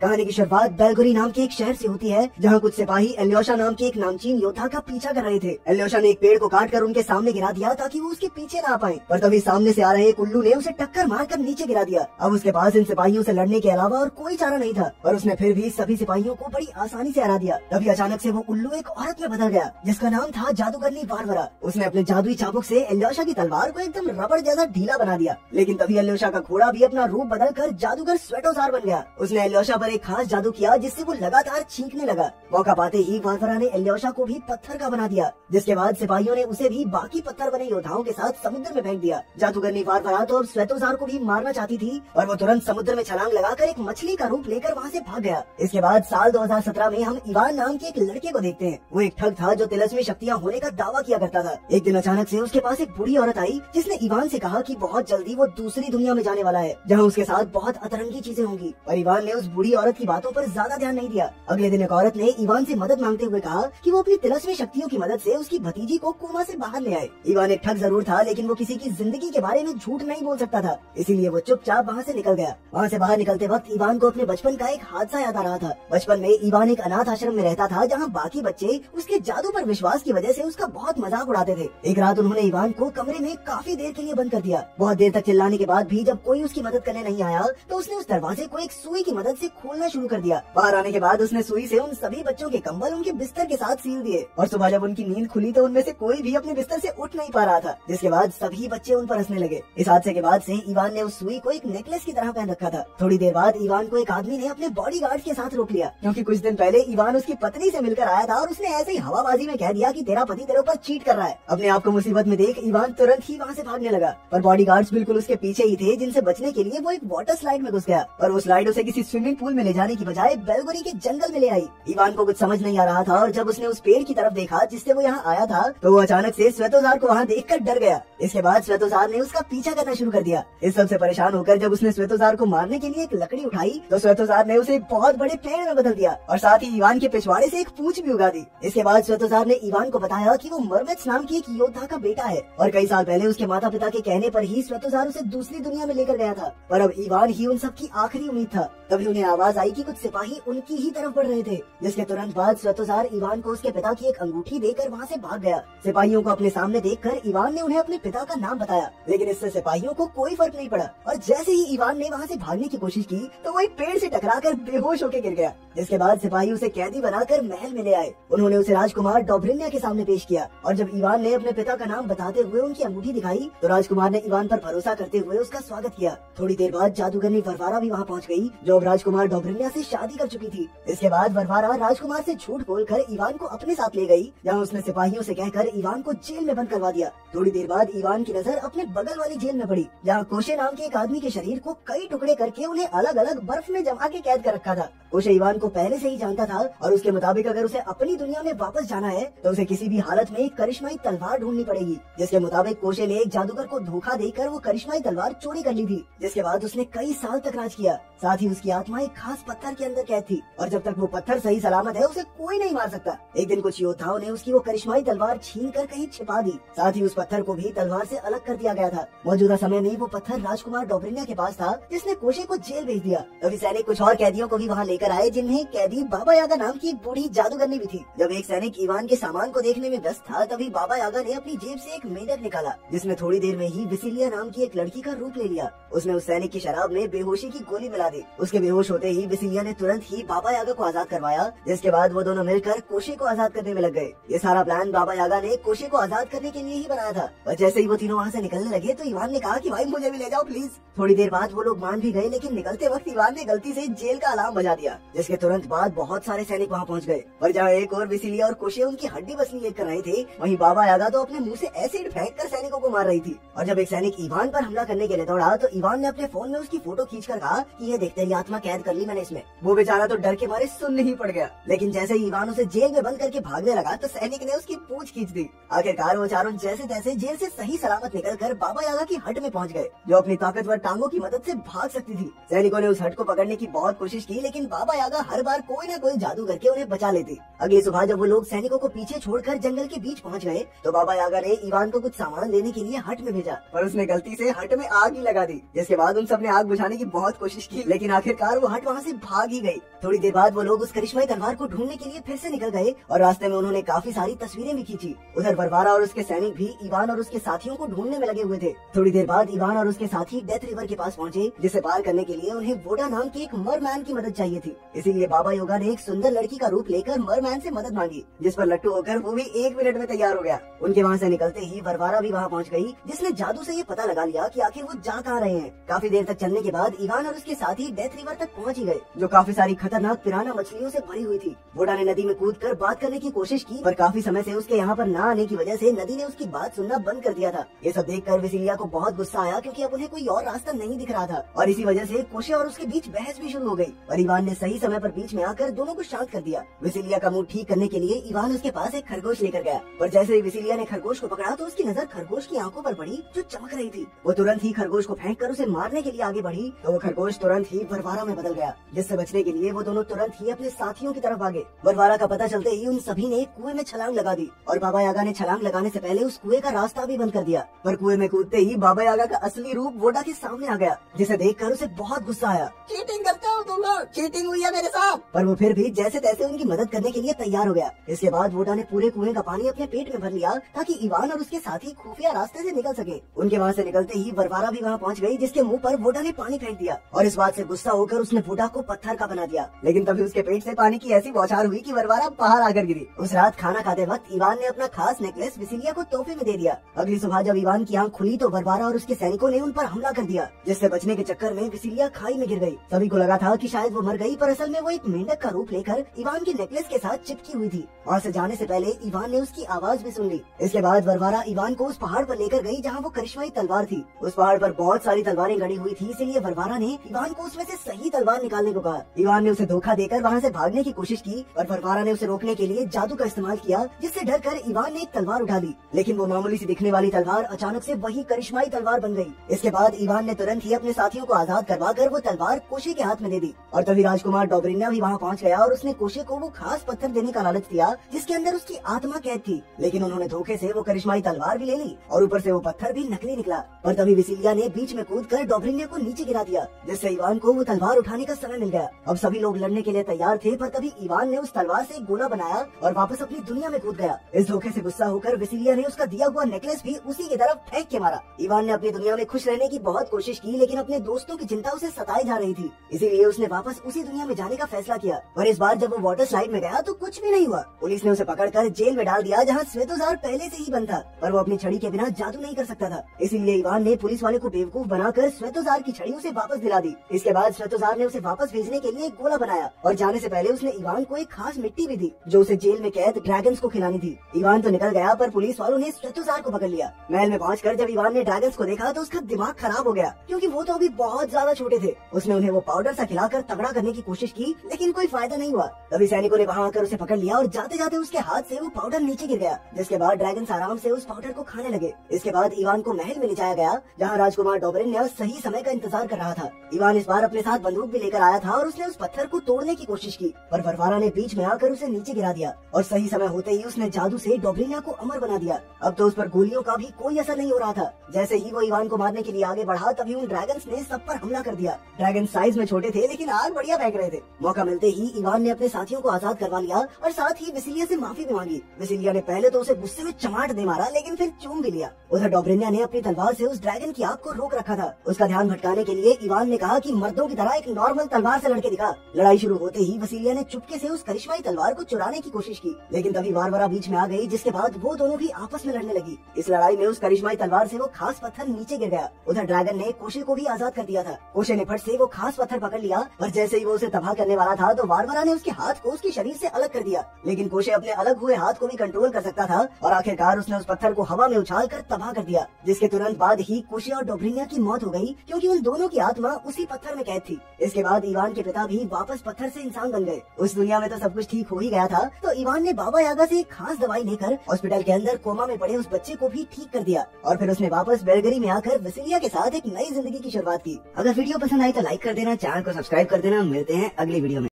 कहानी की शुरुआत बेलगोरी नाम के एक शहर से होती है, जहाँ कुछ सिपाही एल्योशा नाम के एक नामचीन योद्धा का पीछा कर रहे थे। एल्योशा ने एक पेड़ को काटकर उनके सामने गिरा दिया ताकि वो उसके पीछे ना आ पाए, पर तभी सामने से आ रहे एक उल्लू ने उसे टक्कर मारकर नीचे गिरा दिया। अब उसके पास इन सिपाहियों से लड़ने के अलावा और कोई चारा नहीं था, पर उसने फिर भी सभी सिपाहियों को बड़ी आसानी से हरा दिया। तभी अचानक से वो उल्लू एक औरत में बदल गया, जिसका नाम था जादूगरनी बारबरा। उसने अपने जादुई चाबुक से एल्योशा की तलवार को एकदम रबड़ जैसा ढीला बना दिया, लेकिन तभी एल्योशा का घोड़ा भी अपना रूप बदल कर जादूगर स्वेटोजार बन गया। उसने एल्योशा पर एक खास जादू किया जिससे वो लगातार छींकने लगा। मौका पाते ही बारबरा ने एल्योशा को भी पत्थर का बना दिया, जिसके बाद सिपाहियों ने उसे भी बाकी पत्थर बने योद्धाओं के साथ समुद्र में फेंक दिया। जादूगरनी बारबरा तो अब स्वेटोजार को भी मारना चाहती थी और वो तुरंत समुद्र में छलांग लगाकर एक मछली का रूप लेकर वहाँ से भाग गया। इसके बाद साल 2017 में हम इवान नाम के एक लड़के को देखते हैं। वो एक ठग था जो तिलस्मी शक्तियाँ होने का दावा किया करता था। एक दिन अचानक से उसके पास एक बूढ़ी औरत आई, जिसने इवान से कहा कि बहुत जल्दी वो दूसरी दुनिया में जाने वाला है, जहाँ उसके साथ बहुत अतरंगी चीजें होंगी। पर इवान ने उस बूढ़ी औरत की बातों पर ज्यादा ध्यान नहीं दिया। अगले दिन एक औरत ने इवान से मदद मांगते हुए कहा कि वो अपनी तिलस्मी शक्तियों की मदद से उसकी भतीजी को कोमा से बाहर ले आए। इवान एक ठग जरूर था, लेकिन वो किसी की जिंदगी के बारे में झूठ नहीं बोल सकता था, इसीलिए वो चुपचाप वहाँ से निकल गया। वहाँ से बाहर निकलते वक्त इवान को अपने बचपन का एक हादसा याद आ रहा था। बचपन में इवान एक अनाथ आश्रम में रहता था, जहाँ बाकी बच्चे उसके जादू पर विश्वास की वजह से उसका बहुत मजाक उड़ाते थे। एक रात उन्होंने इवान को कमरे में काफी देर के लिए बंद कर दिया। बहुत देर तक चिल्लाने के बाद भी जब कोई उसकी मदद करने नहीं आया, तो उसने उस दरवाजे को एक सुई की मदद से खोलना शुरू कर दिया। बाहर आने के बाद उसने सुई से उन सभी बच्चों के कंबल उनके बिस्तर के साथ सील दिए, और सुबह जब उनकी नींद खुली तो उनमें से कोई भी अपने बिस्तर से उठ नहीं पा रहा था, जिसके बाद सभी बच्चे उन पर हंसने लगे। इस हादसे के बाद से इवान ने उस सुई को एक नेकलेस की तरह पहन रखा था। थोड़ी देर बाद इवान को एक आदमी ने अपने बॉडीगार्ड के साथ रोक लिया, क्योंकि कुछ दिन पहले इवान उसकी पत्नी से मिलकर आया था और उसने ऐसे ही हवाबाजी में कह दिया कि तेरा पति तेरे ऊपर चीट कर रहा है। अपने आप को मुसीबत में देख इवान तुरंत ही वहाँ से भागने लगा, पर बॉडीगार्ड्स बिल्कुल उसके पीछे ही थे, जिनसे बचने के लिए वो एक वाटर स्लाइड में घुस गया, और वो स्लाइड उसे किसी स्विमिंग पूल में ले जाने की बजाय बेलगोरी के जंगल में ले आई। इवान को कुछ समझ नहीं आ रहा था, और जब उसने उस पेड़ की तरफ देखा जिससे वो यहाँ आया था, तो वो अचानक से स्वेटोजार को वहाँ देखकर डर गया। इसके बाद स्वेटोजार ने उसका पीछा करना शुरू कर दिया। इस सब से परेशान होकर जब उसने स्वेटोजार को मारने के लिए एक लकड़ी उठाई, तो स्वेटोजार ने उसे एक बहुत बड़े पेड़ में बदल दिया, और साथ ही इवान के पिछवाड़े से एक पूंछ भी उगा दी। इसके बाद स्वेटोजार ने इवान को बताया कि वो मरमेट्स नाम की एक योद्धा का बेटा है, और कई साल पहले उसके माता पिता के कहने पर ही स्वेटोजार उसे दूसरी दुनिया में लेकर गया था, पर अब इवान ही उन सबकी आखिरी उम्मीद था। तभी उन्हें आवाज आई कि कुछ सिपाही उनकी ही तरफ बढ़ रहे थे, जिसके तुरंत बाद स्वेटोजार इवान को उसके पिता की एक अंगूठी देकर वहाँ से भाग गया। सिपाहियों को अपने सामने देखकर इवान ने उन्हें अपने पिता का नाम बताया, लेकिन इससे सिपाहियों को कोई फर्क नहीं पड़ा, और जैसे ही इवान ने वहाँ से भागने की कोशिश की, तो वो एक पेड़ से टकराकर बेहोश होकर गिर गया। जिसके बाद सिपाही उसे कैदी बनाकर महल में ले आए। उन्होंने उसे राजकुमार डोब्रिन्या के सामने पेश किया, और जब इवान ने अपने पिता का नाम बताते हुए उनकी अंगूठी दिखाई, तो राजकुमार ने इवान पर भरोसा करते हुए उसका स्वागत किया। थोड़ी देर बाद जादूगरनी वरवारा भी वहाँ पहुँच गयी, जो अब राजकुमार डोब्रिन्या से शादी कर चुकी थी। इसके बाद वरवारा राजकुमार से झूठ बोलकर इवान को अपने साथ ले गई, जहाँ उसने सिपाहियों से कहकर इवान को जेल में बंद करवा दिया। थोड़ी देर बाद इवान की नजर अपने बगल वाली जेल में पड़ी, जहाँ कोशे नाम के एक आदमी के शरीर को कई टुकड़े करके उन्हें अलग अलग बर्फ में जमा के कैद कर रखा था। कोशे इवान को पहले से ही जानता था, और उसके मुताबिक अगर उसे अपनी दुनिया में वापस जाना है, तो उसे किसी भी हालत में एक करिश्माई तलवार ढूंढनी पड़ेगी। जिसके मुताबिक कोशे ने एक जादूगर को धोखा देकर वो करिश्माई तलवार चोरी कर ली थी, जिसके बाद उसने कई साल तक राज किया। साथ ही उसकी आत्मा एक खास पत्थर के अंदर कैद थी, और जब तक वो पत्थर सही सलामत है, उसे कोई नहीं मार सकता। एक दिन कुछ योद्धाओं ने उसकी वो करिश्माई तलवार छीन कर कहीं छिपा दी। साथ ही उस पत्थर को भी तलवार से अलग कर दिया गया था। मौजूदा समय में वो पत्थर राजकुमार डोब्रिन्या के पास था, जिसने कोशे को जेल भेज दिया। तभी सैनिक कुछ और कैदियों को भी वहाँ लेकर आए, जिन्हें कैदी बाबा यागा नाम की एक बूढ़ी जादूगरनी भी थी। जब एक सैनिक इवान के सामान को देखने में व्यस्त था, तभी बाबा यागा ने अपनी जेब से एक मेंढक निकाला, जिसने थोड़ी देर में ही विसिलिया नाम की एक लड़की का रूप ले लिया। उसने उस सैनिक की शराब में बेहोशी की गोली मिला दी। उसके बेहोश होते ही विसिलिया ने तुरंत ही बाबा यागा को आजाद करवाया, जिसके बाद वो दोनों मिलकर कोशे को आजाद करने में लग गए। ये सारा प्लान बाबा यागा ने कोशे को आजाद करने के लिए ही बनाया था। और जैसे ही वो तीनों वहाँ से निकलने लगे, तो इवान ने कहा कि भाई मुझे भी ले जाओ प्लीज। थोड़ी देर बाद वो लोग मान भी गए, लेकिन निकलते वक्त इवान ने गलती से जेल का अलार्म बजा दिया, जिसके तुरंत बाद बहुत सारे सैनिक वहाँ पहुँच गए। और जहाँ एक और विसिलिया और कोशे उनकी हड्डी बसनी लेकर रहे थे, वहीं बाबा यागा तो अपने मुंह से एसिड फेंककर सैनिकों को मार रही थी। और जब एक सैनिक इवान पर हमला करने के लिए दौड़ा, तो इवान ने अपने फोन में उसकी फोटो खींचकर कहा कि ये देखते ही आत्मा कैद कर ली मैंने इसमें। वो बेचारा तो डर के मारे सुन्न ही पड़ गया, लेकिन जैसे ही इवान उसे जेल में बंद करके भागने लगा, तो सैनिक ने उसकी पूंछ खींच दी। आखिरकार वो चारों जैसे तैसे जेल से सही सलामत निकलकर बाबा यागा की हट में पहुंच गए, जो अपनी ताकतवर टांगों की मदद से भाग सकती थी। सैनिकों ने उस हट को पकड़ने की बहुत कोशिश की, लेकिन बाबा यागा हर बार कोई न कोई जादू करके उन्हें बचा लेती। अगली सुबह जब वो लोग सैनिकों को पीछे छोड़कर जंगल के बीच पहुंच गए तो बाबा यागा ने इवान को कुछ सामान लेने के लिए हट में भेजा, पर उसने गलती से हट में आग ही लगा दी। जिसके बाद उन सब ने आग बुझाने की बहुत कोशिश की, लेकिन आखिरकार वो हट वहाँ से भाग ही गई। थोड़ी देर बाद वो लोग उस करिश्माई तलवार को ढूंढने के लिए फिर से निकल गए और रास्ते में उन्होंने काफी सारी तस्वीरें भी खींची। उधर वरवारा और उसके सैनिक भी इवान और उसके साथियों को ढूंढने में लगे हुए थे। थोड़ी देर बाद इवान और उसके साथी डेथ रिवर के पास पहुंचे, जिसे पार करने के लिए उन्हें वोडा नाम के एक मरमैन की मदद चाहिए थी। इसीलिए बाबा योगा ने एक सुंदर लड़की का रूप लेकर मरमैन से मदद मांगी, जिस पर लट्टू होकर वो भी 1 मिनट में तैयार हो गया। उनके वहाँ से निकलते ही वरवारा भी वहाँ पहुँच गयी, जिसने जादू से ये पता लगा लिया कि आखिर वो जा कहाँ रहे हैं। काफी देर तक चलने के बाद इवान और उसके साथी डेथ रिवर तक पहुँच ही गए, जो काफी सारी खतरनाक पिराना मछलियों से भरी हुई थी। वोडा ने नदी में कूदकर बात करने की कोशिश की, पर काफी समय से उसके यहाँ पर न आने की वजह से नदी ने उसकी बात सुनना बंद कर दिया था। ये सब देखकर विसिलिया को बहुत गुस्सा आया, क्योंकि अब उन्हें कोई और रास्ता नहीं दिख रहा था और इसी वजह से कोशे और उसके बीच बहस भी शुरू हो गई। और इवान ने सही समय पर बीच में आकर दोनों को शांत कर दिया। विसिलिया का मूड ठीक करने के लिए इवान उसके पास एक खरगोश लेकर गया, पर जैसे ही विसिलिया ने खरगोश को पकड़ा तो उसकी नजर खरगोश की आंखों पर पड़ी जो चमक रही थी। वो तुरंत ही खरगोश को फेंक कर उसे मारने के लिए आगे बढ़ी तो वो खरगोश तुरंत ही वरवारा में बदल गया, जिससे बचने के लिए वो दोनों तुरंत ही अपने साथियों की तरफ भागे। वरवारा का पता चलते ही उन सभी ने कुएं में छलांग लगा दी और बाबा यागा ने छलांग लगाने से पहले उस कुएं का रास्ता भी बंद कर दिया। पर कुएं में कूदते ही बाबा यागा का असली रूप वोडा के सामने आ गया, जिसे देखकर उसे बहुत गुस्सा आया। चीटिंग करते हो तुम लोग, चीटिंग हुई है मेरे साथ। पर वो फिर भी जैसे तैसे उनकी मदद करने के लिए तैयार हो गया। इसके बाद वोडा ने पूरे कुएं का पानी अपने पेट में भर लिया ताकि इवान और उसके साथी खुफिया रास्ते से निकल सके। उनके वहाँ से निकलते ही वरवारा भी वहाँ पहुँच गई, जिसके मुंह पर वोडा ने पानी फेंक दिया और इस बात से गुस्सा होकर उसने वोडा को पत्थर का बना दिया। लेकिन तभी उसके पेट से पानी की ऐसी बौछार हुई कि वरवारा बाहर आकर गिरी। उस रात खाना खाते वक्त इवान ने अपना खास नेकलेस विसिलिया को तोहफे में दे दिया। अगली सुबह जब इवान की आंख खुली तो वरवारा और उसके सैनिकों ने उन पर हमला कर दिया, जिससे बचने के चक्कर में विसिलिया खाई में गिर गई। सभी को लगा था कि शायद वो मर गई, पर असल में वो एक मेंढक का रूप लेकर इवान के नेकलेस के साथ चिपकी हुई थी। वहाँ से जाने से पहले इवान ने उसकी आवाज भी सुन ली। इसके बाद वरवारा इवान को उस पहाड़ पर लेकर गई जहाँ वो करिश्माई तलवार थी। उस पहाड़ पर बहुत सारी तलवारें गड़ी हुई थी, इसीलिए वरवारा ने इवान को उसमें से सही तलवार निकालने को कहा। इवान ने उसे धोखा देकर वहाँ से भागने की कोशिश की, पर वरवारा ने उसे रोकने के लिए जादू का इस्तेमाल किया, जिससे डरकर इवान ने एक तलवार उठा ली। लेकिन वो मामूली सी दिखने वाली तलवार अचानक से वही करिश्माई तलवार बन गई। इसके बाद इवान ने तुरंत ही अपने साथियों को आजाद करवाकर वो तलवार कोशे के हाथ में दे दी। और तभी राजकुमार डोब्रिन्या भी वहाँ पहुँच गया और उसने कोशे को वो खास पत्थर देने का लालच दिया, जिसके अंदर उसकी आत्मा कैद थी। लेकिन उन्होंने धोखे से वो करिश्माई तलवार भी ले ली और ऊपर से वो पत्थर भी नकली निकला। और तभी विसिलिया ने बीच में कूदकर डोब्रिन्या को नीचे गिरा दिया, जिससे इवान को वो तलवार उठाने का समय मिल गया। अब सभी लोग लड़ने के लिए तैयार थे, पर तभी इवान ने उस तलवार से एक गोला बनाया और वापस अपनी दुनिया में कूद गया। इस धोखे से गुस्सा होकर विसिलिया ने उसका दिया हुआ नेकलेस भी उसी की तरफ फेंक के मारा। इवान ने अपनी दुनिया में खुश रहने की बहुत कोशिश की, लेकिन अपने दोस्तों की चिंता उसे सताई जा रही थी, इसीलिए उसने वापस उसी दुनिया में जाने का फैसला किया। और इस बार जब वो वाटर स्लाइड में गया तो कुछ भी नहीं हुआ। पुलिस ने उसे पकड़कर जेल में डाल दिया, जहाँ श्वेतोजार पहले से ही बंद था, पर वो अपनी छड़ी के बिना जादू नहीं कर सकता था। इसीलिए इवान ने पुलिस वाले को बेवकूफ बनाकर श्वेतोजार की छड़ी उसे वापस दिला दी। इसके बाद श्वेतोजार ने उसे वापस भेजने के लिए एक गोला बनाया और जाने से पहले उसने इवान को एक खास मिट्टी भी दी, जो उसे जेल में कैद ड्रैगन्स को खिलानी थी। इवान तो निकल गया, पर पुलिस वालों ने श्वेतोजार को पकड़ लिया। महल में पहुंचकर जब इवान ने ड्रैगन्स को देखा तो उसका दिमाग खराब हो गया, क्योंकि वो तो अभी बहुत ज्यादा छोटे थे। उसने उन्हें वो पाउडर सा खिलाकर तगड़ा करने की कोशिश की, लेकिन कोई फायदा नहीं हुआ। तभी सैनिकों ने वहाँ आकर उसे पकड़ लिया और जाते जाते उसके हाथ से वो पाउडर नीचे गिर गया, जिसके बाद ड्रैगन्स आराम से उस पाउडर को खाने लगे। इसके बाद इवान को महल में ले जाया गया, जहाँ राजकुमार डोब्रिन्या सही समय का इंतजार कर रहा था। इवान इस बार अपने साथ बंदूक भी लेकर आया था और उसने उस पत्थर को तोड़ने की कोशिश की, पर वरवारा ने बीच में आकर उसे नीचे गिरा दिया और सही समय होते ही उसने जादू से डोब्रिन्या को अमर बना दिया। अब तो उस पर गोलियों का भी कोई असर नहीं हो रहा था। जैसे ही वो इवान को मारने के लिए आगे बढ़ा, तभी उन ड्रैगन्स ने सब पर हमला कर दिया। ड्रैगन साइज में छोटे थे, लेकिन आग बढ़िया फेंक रहे थे। मौका मिलते ही इवान ने अपने साथियों को आजाद करवा लिया और साथ ही विसिलिया से माफी भी मांगी। विसिलिया ने पहले तो उसे गुस्से में चमाट दे मारा, लेकिन फिर चूम भी लिया। उधर डोब्रिन्या ने अपनी तलवार से उस ड्रैगन की आग को रोक रखा था। उसका ध्यान भटकाने के लिए इवान ने कहा कि मर्दों की तरह एक नॉर्मल तलवार से लड़के दिखा। लड़ाई शुरू होते ही विसिलिया ने चुपके से उस करिश्माई तलवार को चुराने की कोशिश की, लेकिन तभी वरवारा बीच में आ गई, जिसके बाद वो दोनों भी आपस में लड़ने लगी। इस लड़ाई में उस करिश्माई तलवार से वो खास पत्थर नीचे गिर गया। उधर ड्रैगन ने कोशे को भी आजाद कर दिया था। कोशे ने फट से वो खास पत्थर पकड़ लिया, पर जैसे ही वो उसे तबाह करने वाला था तो वरवारा ने उसके हाथ को उसके शरीर से अलग कर दिया। लेकिन कोशे अपने अलग हुए हाथ को भी कंट्रोल कर सकता था और आखिरकार उसने उस पत्थर को हवा में उछाल कर तबाह कर दिया, जिसके तुरंत बाद ही कोशे और डोब्रिन्या की मौत हो गई, क्योंकि उन दोनों की आत्मा उसी पत्थर में कैद थी। इसके बाद इवान के पिता भी वापस पत्थर से इंसान बन गए। उस दुनिया में तो सब कुछ ठीक हो ही गया था, तो इवान ने बाबा यागा से एक खास दवाई लेकर हॉस्पिटल के अंदर कोमा में पड़े उस बच्चे को भी ठीक कर दिया और फिर उसने वापस बेलगरी में आकर विसिलिया के साथ एक नई जिंदगी की शुरुआत की। अगर वीडियो पसंद आई तो लाइक कर देना, चैनल को सब्सक्राइब कर देना। मिलते हैं अगली वीडियो में।